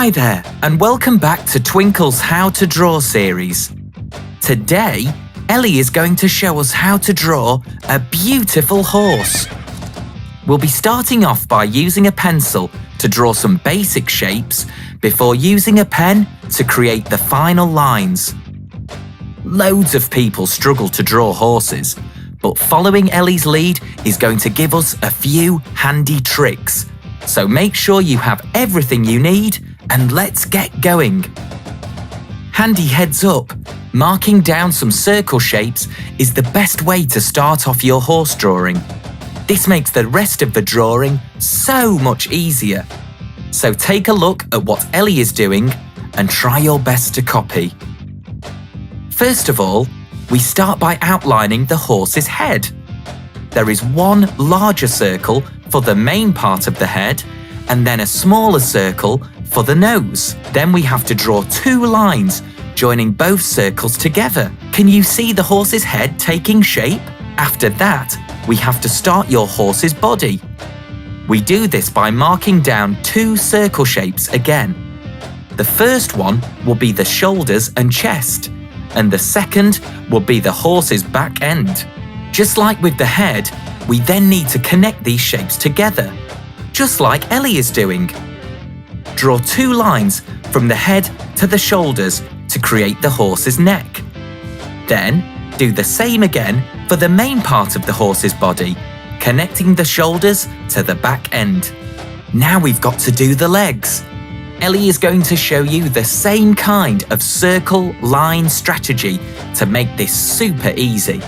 Hi there, and welcome back to Twinkl's How to Draw series. Today, Ellie is going to show us how to draw a beautiful horse. We'll be starting off by using a pencil to draw some basic shapes before using a pen to create the final lines. Loads of people struggle to draw horses, but following Ellie's lead is going to give us a few handy tricks. So make sure you have everything you need and let's get going. Handy heads up, marking down some circle shapes is the best way to start off your horse drawing. This makes the rest of the drawing so much easier. So take a look at what Ellie is doing and try your best to copy. First of all, we start by outlining the horse's head. There is one larger circle for the main part of the head and then a smaller circle for the nose. Then we have to draw two lines joining both circles together. Can you see the horse's head taking shape? After that, we have to start your horse's body. We do this by marking down two circle shapes again. The first one will be the shoulders and chest, and the second will be the horse's back end. Just like with the head, we then need to connect these shapes together, just like Ellie is doing. Draw two lines from the head to the shoulders to create the horse's neck. Then, do the same again for the main part of the horse's body, connecting the shoulders to the back end. Now we've got to do the legs. Ellie is going to show you the same kind of circle line strategy to make this super easy.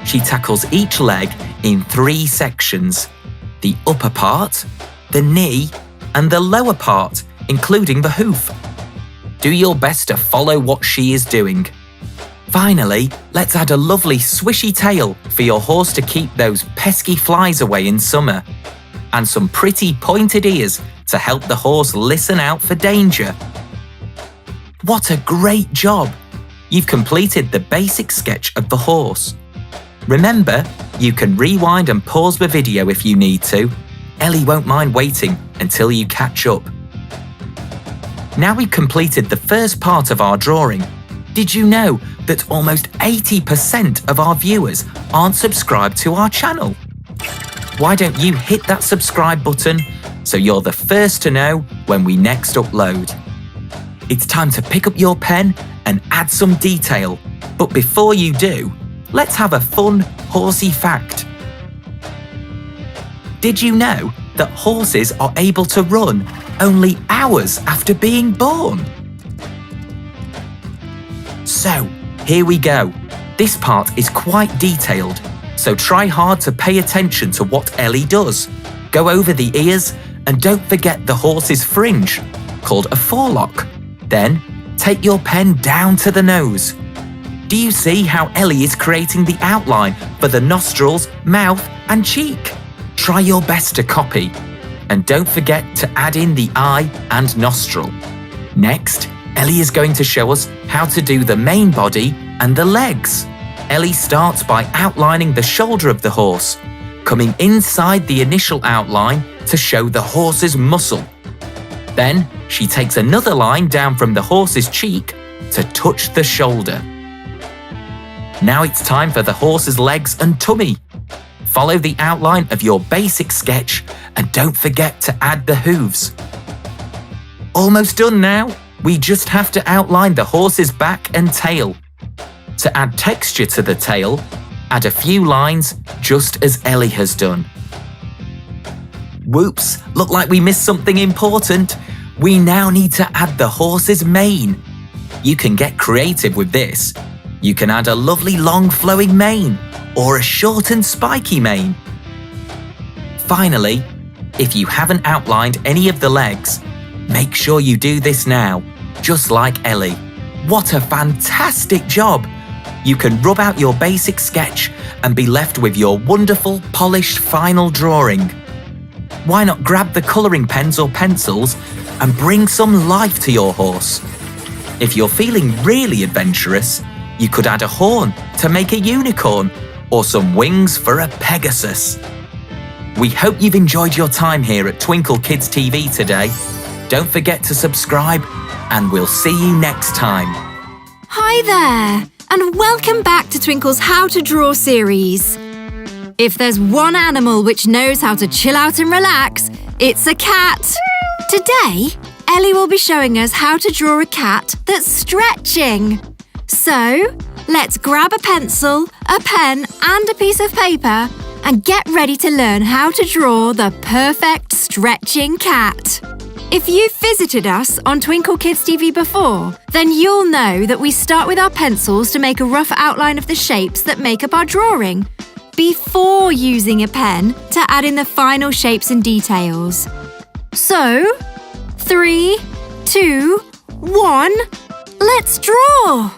She tackles each leg in three sections: the upper part, the knee, and the lower part, including the hoof. Do your best to follow what she is doing. Finally, let's add a lovely swishy tail for your horse to keep those pesky flies away in summer, and some pretty pointed ears to help the horse listen out for danger. What a great job! You've completed the basic sketch of the horse. Remember, you can rewind and pause the video if you need to. Ellie won't mind waiting until you catch up. Now we've completed the first part of our drawing. Did you know that almost 80% of our viewers aren't subscribed to our channel? Why don't you hit that subscribe button so you're the first to know when we next upload? It's time to pick up your pen and add some detail. But before you do, let's have a fun horsey fact. Did you know that horses are able to run only hours after being born? So, here we go. This part is quite detailed, so try hard to pay attention to what Ellie does. Go over the ears and don't forget the horse's fringe, called a forelock. Then, take your pen down to the nose. Do you see how Ellie is creating the outline for the nostrils, mouth, and cheek? Try your best to copy. And don't forget to add in the eye and nostril. Next, Ellie is going to show us how to do the main body and the legs. Ellie starts by outlining the shoulder of the horse, coming inside the initial outline to show the horse's muscle. Then, she takes another line down from the horse's cheek to touch the shoulder. Now it's time for the horse's legs and tummy. Follow the outline of your basic sketch and don't forget to add the hooves. Almost done now. We just have to outline the horse's back and tail. To add texture to the tail, add a few lines just as Ellie has done. Whoops, look like we missed something important. We now need to add the horse's mane. You can get creative with this. You can add a lovely long flowing mane or a short and spiky mane. Finally, if you haven't outlined any of the legs, make sure you do this now, just like Ellie. What a fantastic job! You can rub out your basic sketch and be left with your wonderful, polished final drawing. Why not grab the colouring pens or pencils and bring some life to your horse? If you're feeling really adventurous, you could add a horn to make a unicorn or some wings for a Pegasus. We hope you've enjoyed your time here at Twinkl Kids TV today. Don't forget to subscribe, and we'll see you next time. Hi there, and welcome back to Twinkl's How to Draw series. If there's one animal which knows how to chill out and relax, it's a cat. Today, Ellie will be showing us how to draw a cat that's stretching. So, let's grab a pencil, a pen, and a piece of paper and get ready to learn how to draw the perfect stretching cat. If you've visited us on Twinkl Kids TV before, then you'll know that we start with our pencils to make a rough outline of the shapes that make up our drawing, before using a pen to add in the final shapes and details. So, 3, 2, 1, let's draw!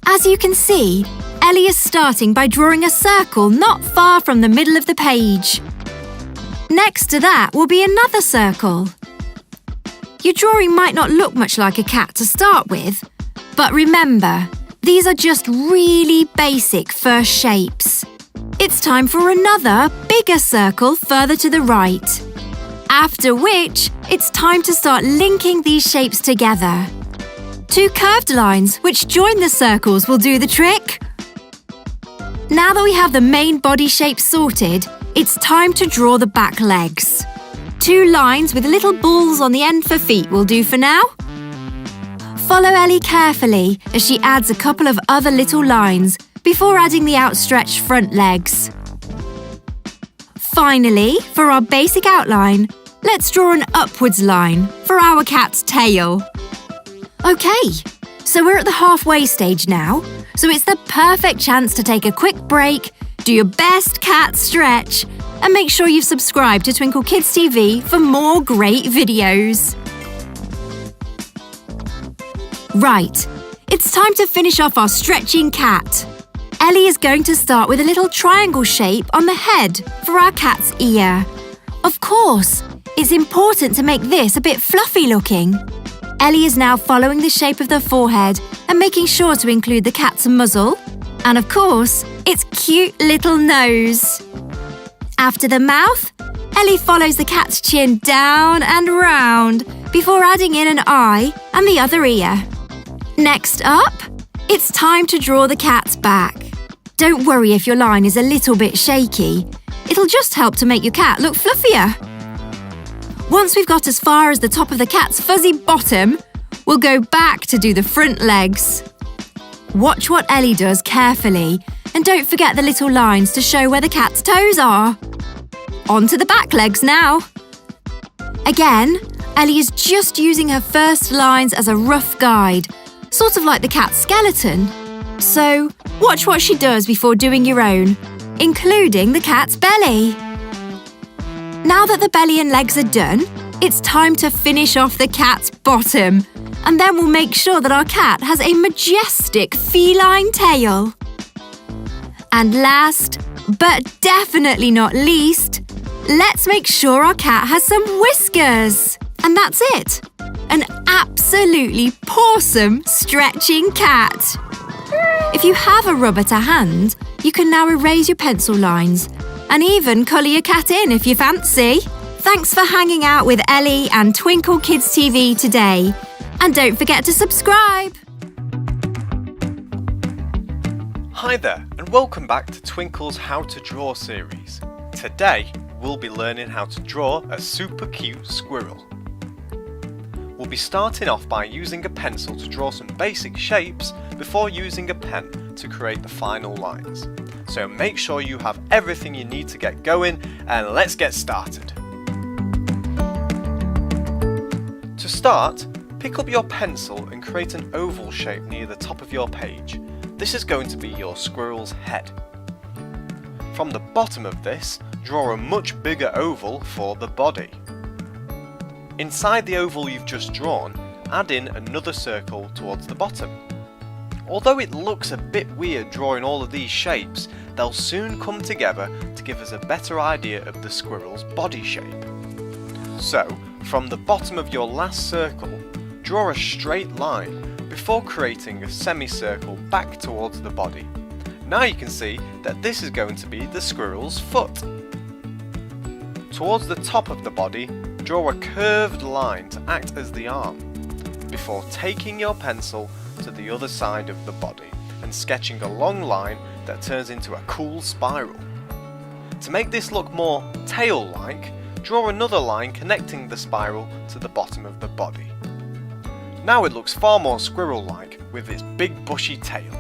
As you can see, Ellie is starting by drawing a circle not far from the middle of the page. Next to that will be another circle. Your drawing might not look much like a cat to start with, but remember, these are just really basic first shapes. It's time for another, bigger circle further to the right. After which, it's time to start linking these shapes together. 2 curved lines which join the circles will do the trick. Now that we have the main body shape sorted, it's time to draw the back legs. 2 lines with little balls on the end for feet will do for now. Follow Ellie carefully as she adds a couple of other little lines before adding the outstretched front legs. Finally, for our basic outline, let's draw an upwards line for our cat's tail. Okay, so we're at the halfway stage now, so it's the perfect chance to take a quick break, do your best cat stretch, and make sure you've subscribed to Twinkl Kids TV for more great videos. Right, it's time to finish off our stretching cat. Ellie is going to start with a little triangle shape on the head for our cat's ear. Of course, it's important to make this a bit fluffy looking. Ellie is now following the shape of the forehead and making sure to include the cat's muzzle and, of course, its cute little nose. After the mouth, Ellie follows the cat's chin down and round before adding in an eye and the other ear. Next up, it's time to draw the cat's back. Don't worry if your line is a little bit shaky. It'll just help to make your cat look fluffier. Once we've got as far as the top of the cat's fuzzy bottom, we'll go back to do the front legs. Watch what Ellie does carefully and don't forget the little lines to show where the cat's toes are. On to the back legs now. Again, Ellie is just using her first lines as a rough guide, sort of like the cat's skeleton. So, watch what she does before doing your own, including the cat's belly. Now that the belly and legs are done, it's time to finish off the cat's bottom, and then we'll make sure that our cat has a majestic feline tail. And last, but definitely not least, let's make sure our cat has some whiskers. And that's it. An absolutely pawsome stretching cat. If you have a rubber to hand, you can now erase your pencil lines and even colour your cat in if you fancy. Thanks for hanging out with Ellie and Twinkl Kids TV today. And don't forget to subscribe. Hi there, and welcome back to Twinkl's How to Draw series. Today, we'll be learning how to draw a super cute squirrel. We'll be starting off by using a pencil to draw some basic shapes before using a pen to create the final lines. So make sure you have everything you need to get going, and let's get started. To start, pick up your pencil and create an oval shape near the top of your page. This is going to be your squirrel's head. From the bottom of this, draw a much bigger oval for the body. Inside the oval you've just drawn, add in another circle towards the bottom. Although it looks a bit weird drawing all of these shapes, they'll soon come together to give us a better idea of the squirrel's body shape. So, from the bottom of your last circle, draw a straight line before creating a semicircle back towards the body. Now you can see that this is going to be the squirrel's foot. Towards the top of the body, draw a curved line to act as the arm, before taking your pencil to the other side of the body and sketching a long line that turns into a cool spiral. To make this look more tail-like, draw another line connecting the spiral to the bottom of the body. Now it looks far more squirrel-like with its big bushy tail.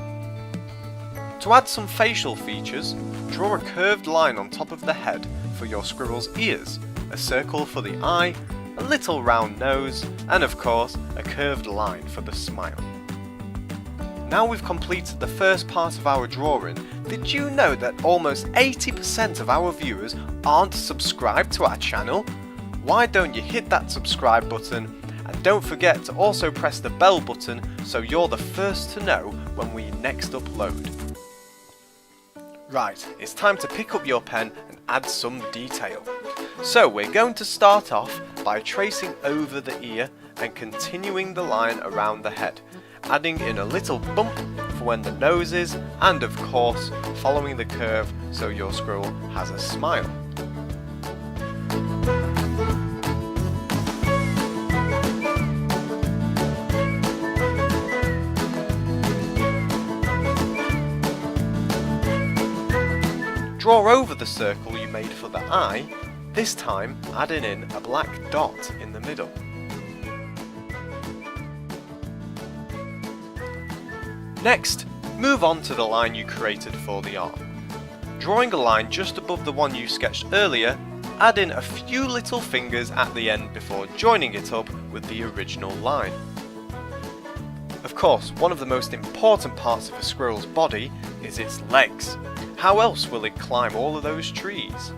To add some facial features, draw a curved line on top of the head for your squirrel's ears, a circle for the eye, a little round nose, and of course a curved line for the smile. Now we've completed the first part of our drawing, did you know that almost 80% of our viewers aren't subscribed to our channel? Why don't you hit that subscribe button, and don't forget to also press the bell button so you're the first to know when we next upload. Right, it's time to pick up your pen and add some detail. So we're going to start off by tracing over the ear and continuing the line around the head, adding in a little bump for when the nose is, and of course following the curve so your squirrel has a smile. Draw over the circle you made for the eye, this time adding in a black dot in the middle. Next, move on to the line you created for the arm. Drawing a line just above the one you sketched earlier, add in a few little fingers at the end before joining it up with the original line. Of course, one of the most important parts of a squirrel's body is its legs. How else will it climb all of those trees?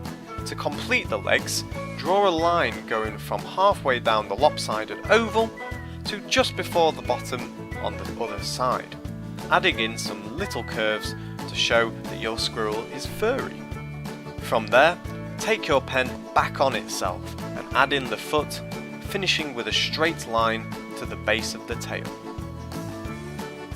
To complete the legs, draw a line going from halfway down the lopsided oval to just before the bottom on the other side, adding in some little curves to show that your squirrel is furry. From there, take your pen back on itself and add in the foot, finishing with a straight line to the base of the tail.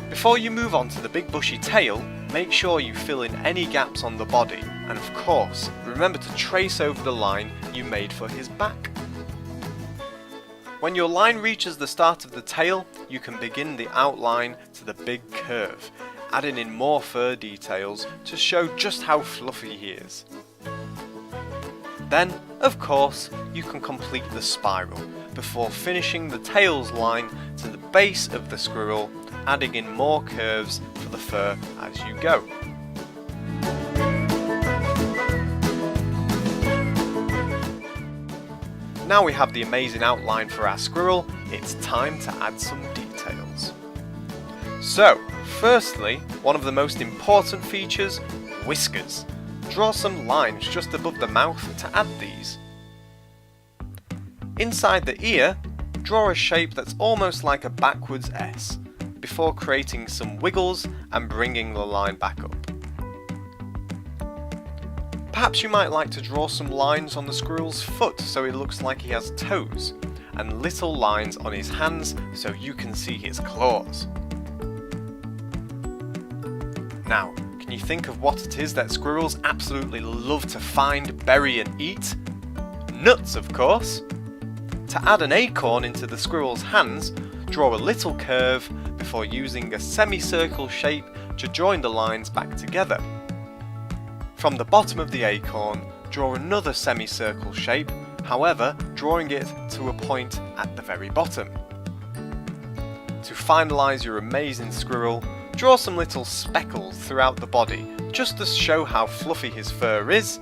Before you move on to the big bushy tail, make sure you fill in any gaps on the body, and of course, remember to trace over the line you made for his back. When your line reaches the start of the tail, you can begin the outline to the big curve, adding in more fur details to show just how fluffy he is. Then, of course, you can complete the spiral, before finishing the tail's line to the base of the squirrel, adding in more curves for the fur as you go. Now we have the amazing outline for our squirrel, it's time to add some details. So, firstly, one of the most important features, whiskers. Draw some lines just above the mouth to add these. Inside the ear, draw a shape that's almost like a backwards S, before creating some wiggles and bringing the line back up. Perhaps you might like to draw some lines on the squirrel's foot so it looks like he has toes, and little lines on his hands so you can see his claws. Now, can you think of what it is that squirrels absolutely love to find, bury and eat? Nuts, of course! To add an acorn into the squirrel's hands, draw a little curve before using a semicircle shape to join the lines back together. From the bottom of the acorn, draw another semicircle shape, however, drawing it to a point at the very bottom. To finalise your amazing squirrel, draw some little speckles throughout the body, just to show how fluffy his fur is.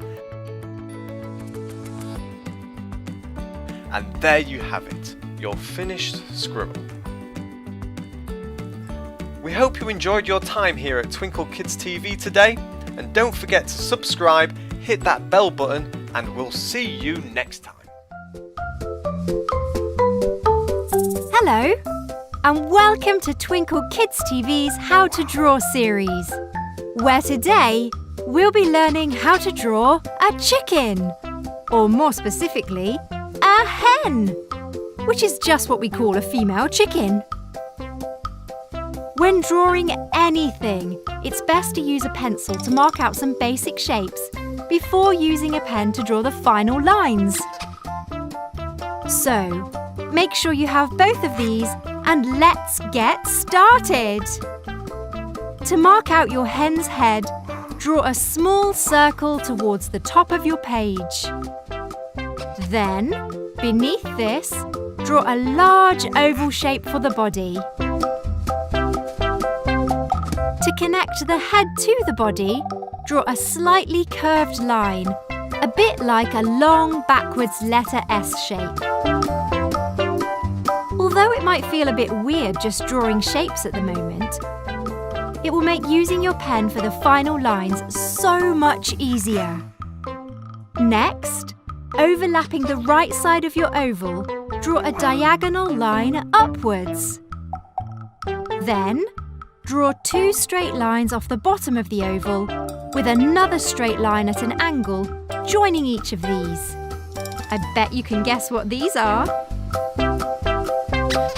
And there you have it, your finished squirrel. We hope you enjoyed your time here at Twinkl Kids TV today, and don't forget to subscribe, hit that bell button, and we'll see you next time. Hello, and welcome to Twinkl Kids TV's How to Draw series, where today we'll be learning how to draw a chicken, or more specifically, a hen, which is just what we call a female chicken. When drawing anything, it's best to use a pencil to mark out some basic shapes before using a pen to draw the final lines. So, make sure you have both of these and let's get started! To mark out your hen's head, draw a small circle towards the top of your page. Then, beneath this, draw a large oval shape for the body. To connect the head to the body, draw a slightly curved line, a bit like a long backwards letter S shape. Although it might feel a bit weird just drawing shapes at the moment, it will make using your pen for the final lines so much easier. Next, overlapping the right side of your oval, draw a diagonal line upwards. Then, draw 2 straight lines off the bottom of the oval with another straight line at an angle, joining each of these. I bet you can guess what these are.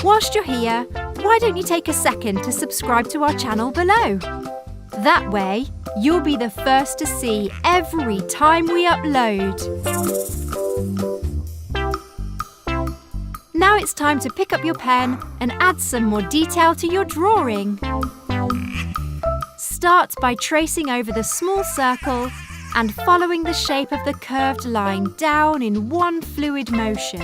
Whilst you're here, why don't you take a second to subscribe to our channel below? That way, you'll be the first to see every time we upload. Now it's time to pick up your pen and add some more detail to your drawing. Start by tracing over the small circle and following the shape of the curved line down in one fluid motion.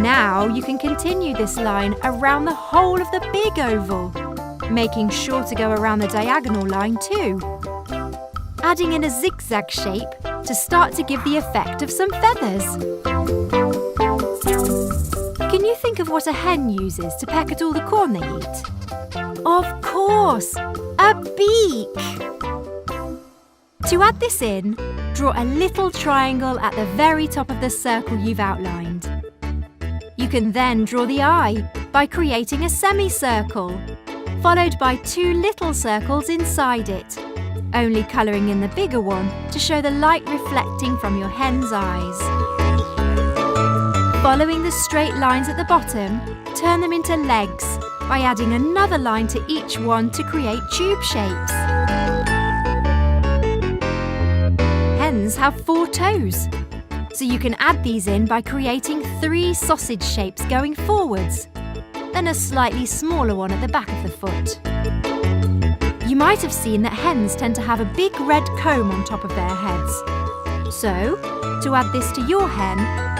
Now you can continue this line around the whole of the big oval, making sure to go around the diagonal line too. Adding in a zigzag shape to start to give the effect of some feathers. Can you think of what a hen uses to peck at all the corn they eat? Of course, a beak! To add this in, draw a little triangle at the very top of the circle you've outlined. You can then draw the eye by creating a semicircle, followed by 2 little circles inside it, only colouring in the bigger one to show the light reflecting from your hen's eyes. Following the straight lines at the bottom, turn them into legs by adding another line to each one to create tube shapes. Hens have 4 toes, so you can add these in by creating 3 sausage shapes going forwards, then a slightly smaller one at the back of the foot. You might have seen that hens tend to have a big red comb on top of their heads. So, to add this to your hen,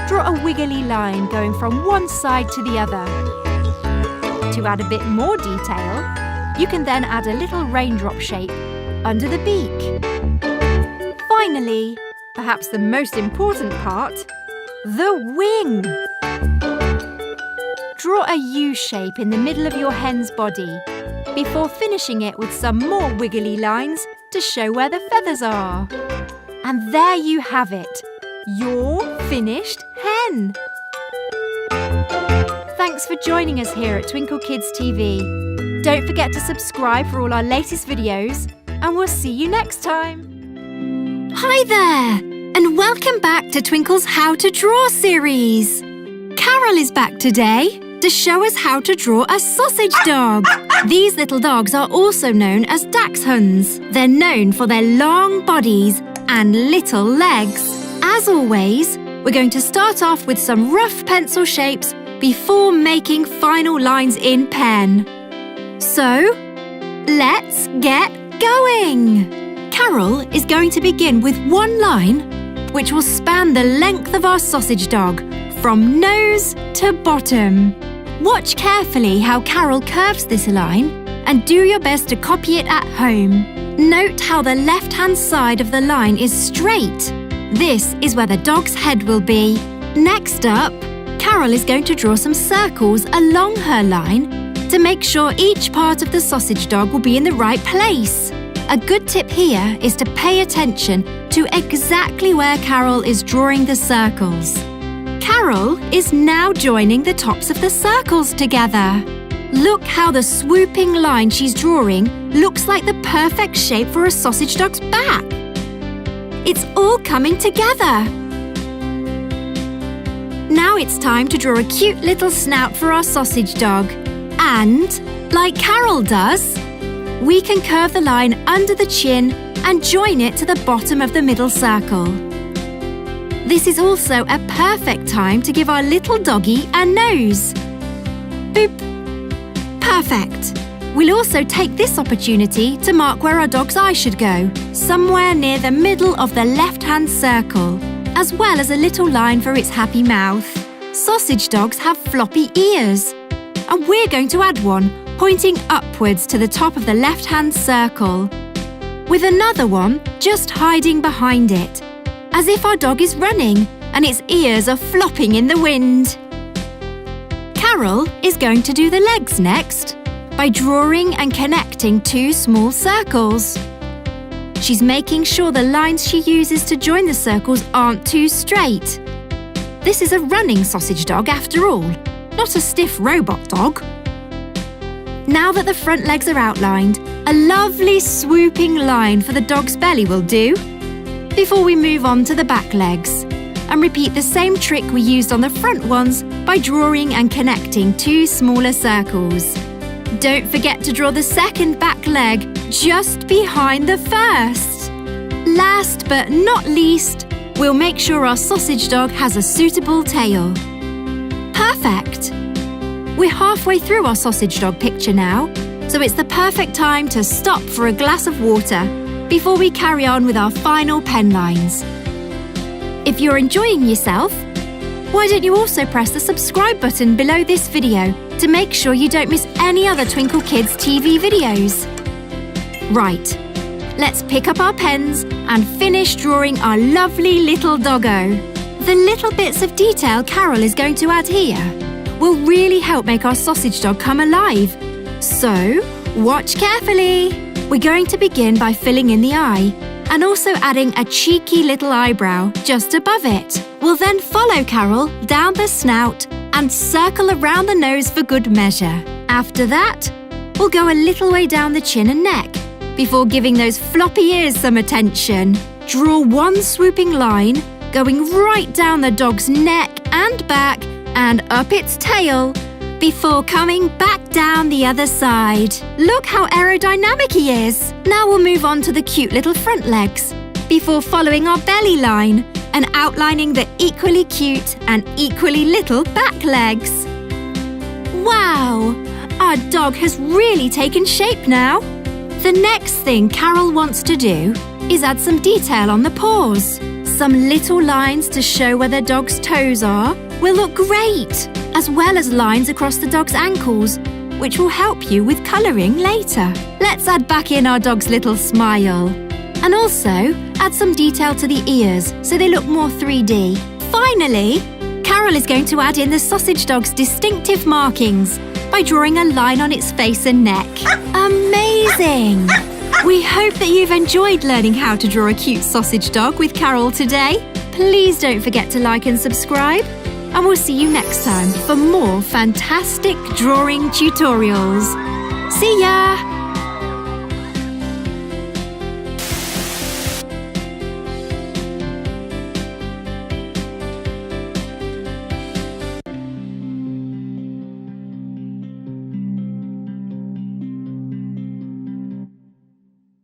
draw a wiggly line going from one side to the other. To add a bit more detail, you can then add a little raindrop shape under the beak. Finally, perhaps the most important part, the wing. Draw a U shape in the middle of your hen's body before finishing it with some more wiggly lines to show where the feathers are. And there you have it, your finished hen. Thanks for joining us here at Twinkl Kids TV. Don't forget to subscribe for all our latest videos, and we'll see you next time. Hi there, and welcome back to Twinkl's How to Draw series. Carol is back today to show us how to draw a sausage dog. These little dogs are also known as dachshunds. They're known for their long bodies and little legs. As always, we're going to start off with some rough pencil shapes before making final lines in pen. So, let's get going! Carol is going to begin with one line, which will span the length of our sausage dog, from nose to bottom. Watch carefully how Carol curves this line and do your best to copy it at home. Note how the left-hand side of the line is straight. This is where the dog's head will be. Next up, Carol is going to draw some circles along her line to make sure each part of the sausage dog will be in the right place. A good tip here is to pay attention to exactly where Carol is drawing the circles. Carol is now joining the tops of the circles together. Look how the swooping line she's drawing looks like the perfect shape for a sausage dog's back. It's all coming together. Now it's time to draw a cute little snout for our sausage dog. And, like Carol does, we can curve the line under the chin and join it to the bottom of the middle circle. This is also a perfect time to give our little doggy a nose. Boop. Perfect. We'll also take this opportunity to mark where our dog's eye should go, somewhere near the middle of the left-hand circle, as well as a little line for its happy mouth. Sausage dogs have floppy ears, and we're going to add one pointing upwards to the top of the left-hand circle, with another one just hiding behind it, as if our dog is running and its ears are flopping in the wind. Carol is going to do the legs next by drawing and connecting two small circles. She's making sure the lines she uses to join the circles aren't too straight. This is a running sausage dog after all, not a stiff robot dog. Now that the front legs are outlined, a lovely swooping line for the dog's belly will do, before we move on to the back legs and repeat the same trick we used on the front ones by drawing and connecting two smaller circles. Don't forget to draw the second back leg just behind the first. Last but not least, we'll make sure our sausage dog has a suitable tail. Perfect! We're halfway through our sausage dog picture now, so it's the perfect time to stop for a glass of water before we carry on with our final pen lines. If you're enjoying yourself, why don't you also press the subscribe button below this video to make sure you don't miss any other Twinkl Kids TV videos. Right, let's pick up our pens and finish drawing our lovely little doggo. The little bits of detail Carol is going to add here will really help make our sausage dog come alive. So, watch carefully. We're going to begin by filling in the eye and also adding a cheeky little eyebrow just above it. We'll then follow Carol down the snout and circle around the nose for good measure. After that, we'll go a little way down the chin and neck before giving those floppy ears some attention. Draw one swooping line going right down the dog's neck and back and up its tail before coming back down the other side. Look how aerodynamic he is! Now we'll move on to the cute little front legs before following our belly line and outlining the equally cute and equally little back legs. Wow! Our dog has really taken shape now. The next thing Carol wants to do is add some detail on the paws. Some little lines to show where the dog's toes are will look great, as well as lines across the dog's ankles, which will help you with colouring later. Let's add back in our dog's little smile. And also, add some detail to the ears so they look more 3D. Finally, Carol is going to add in the sausage dog's distinctive markings by drawing a line on its face and neck. Amazing! We hope that you've enjoyed learning how to draw a cute sausage dog with Carol today. Please don't forget to like and subscribe, and we'll see you next time for more fantastic drawing tutorials. See ya!